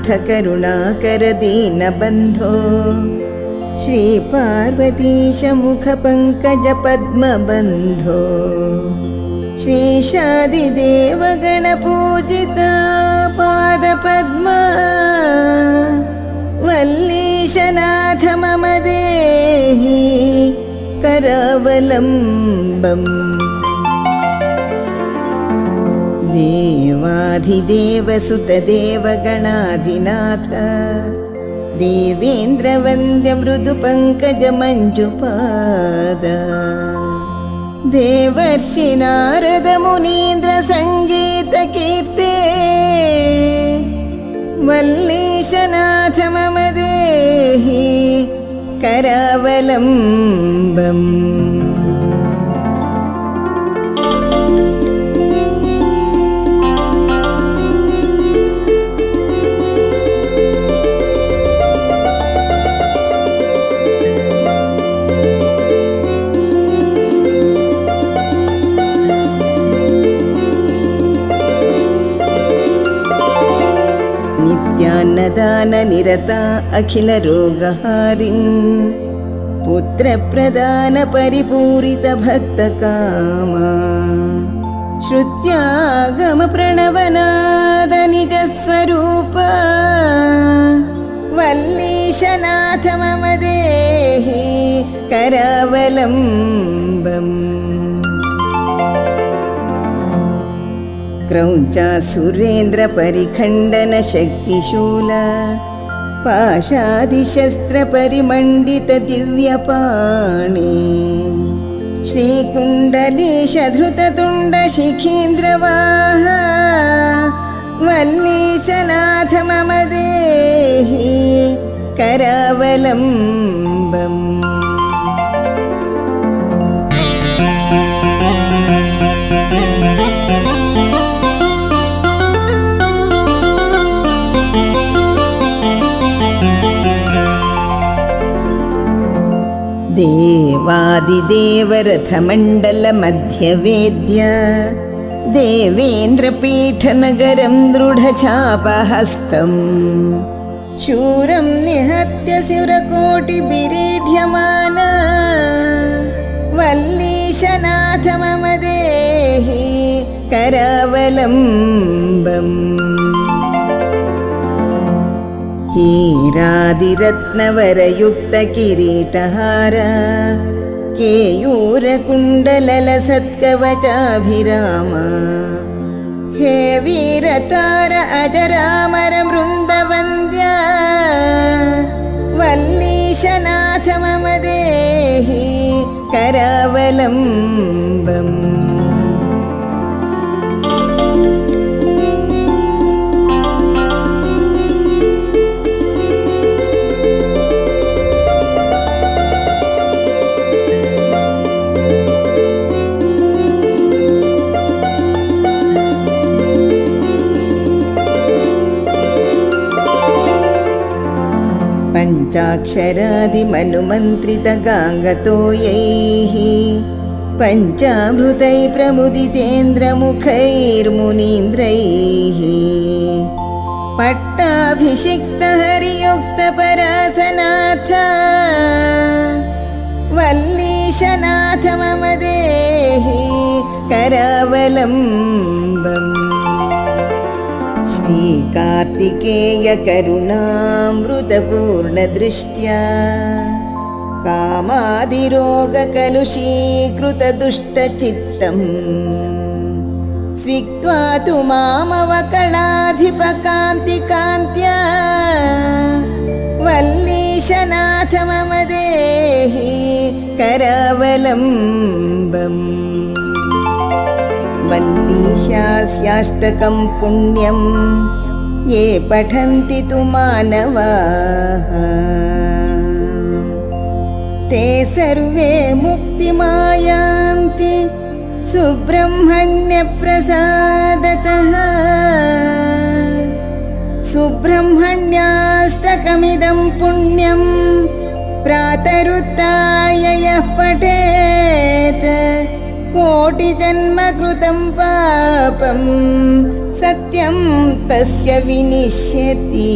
नाथ करुणाकर दीनबन्धो श्रीपार्वतीश मुखपङ्कज पद्मबन्धो श्रीशादिदेव गणपूजिता पादपद्मा वल्लीशनाथ मम देहि करावलम्बम्। देवाधिदेव सुतदेव गणाधिनाथ देवेन्द्रवन्द्य मृदुपङ्कज मञ्जुपाद देवर्षि नारद मुनीन्द्र संगीत कीर्ते वल्लीशनाथ मम देहि करावलम्बम्। नित्यान्नदान निरता अखिल रोगहारिन् पुत्रप्रदान परिपूरित भक्तकामा श्रुत्यागम प्रणवनाद निज स्वरूपा वल्लीशनाथ मम देहि करावलम्बम्। क्रौञ्चा सुरेन्द्र परिखण्डन शक्तिशूल पाशादिशस्त्र परिमण्डित दिव्यपाणि श्रीकुण्डलीश धृततुण्ड शिखीन्द्रवाह वल्लीशनाथ मम देहि करावलम्बम्। देवादिदेव रथमण्डल मध्यवेद्य देवेन्द्रपीठनगरं दृढचापहस्तम् शूरं निहत्य शिवकोटिभिरीढ्यमान वल्लीशनाथ मम देहि करावलम्बम्। हीरादिरत्नवरयुक्त किरीटहार केयूरकुण्डलसत्कवचाभिराम हे वीरतार अजरामर मृन्दवन्द्या वल्लीशनाथ मम देहि करावलम्बम्। पञ्चाक्षरादिमनुमन्त्रित गाङ्गतो यैः पञ्चामृतैः प्रमुदितेन्द्रमुखैर्मुनीन्द्रैः पट्टाभिषिक्त हरियुक्त परासनाथ वल्लीशनाथ मम देहि करावलम्बम्। श्रीकार्तिकेय करुणामृतपूर्णदृष्ट्या कामादिरोगकलुषीकृतदुष्टचित्तम् स्विक्त्वा तु मामवकणाधिपकान्तिकान्त्या वल्लीशनाथ मम देहि करावलम्बम्। वल्लीशास्याष्टकं पुण्यं ये पठन्ति तु मानवाः ते सर्वे मुक्तिमायान्ति सुब्रह्मण्यप्रसादतः। सुब्रह्मण्याष्टकमिदं पुण्यं प्रातरुत्थाय यः पठेत् कोटिजन्म कृतं पापं स सत्यं तस्य विनिश्यति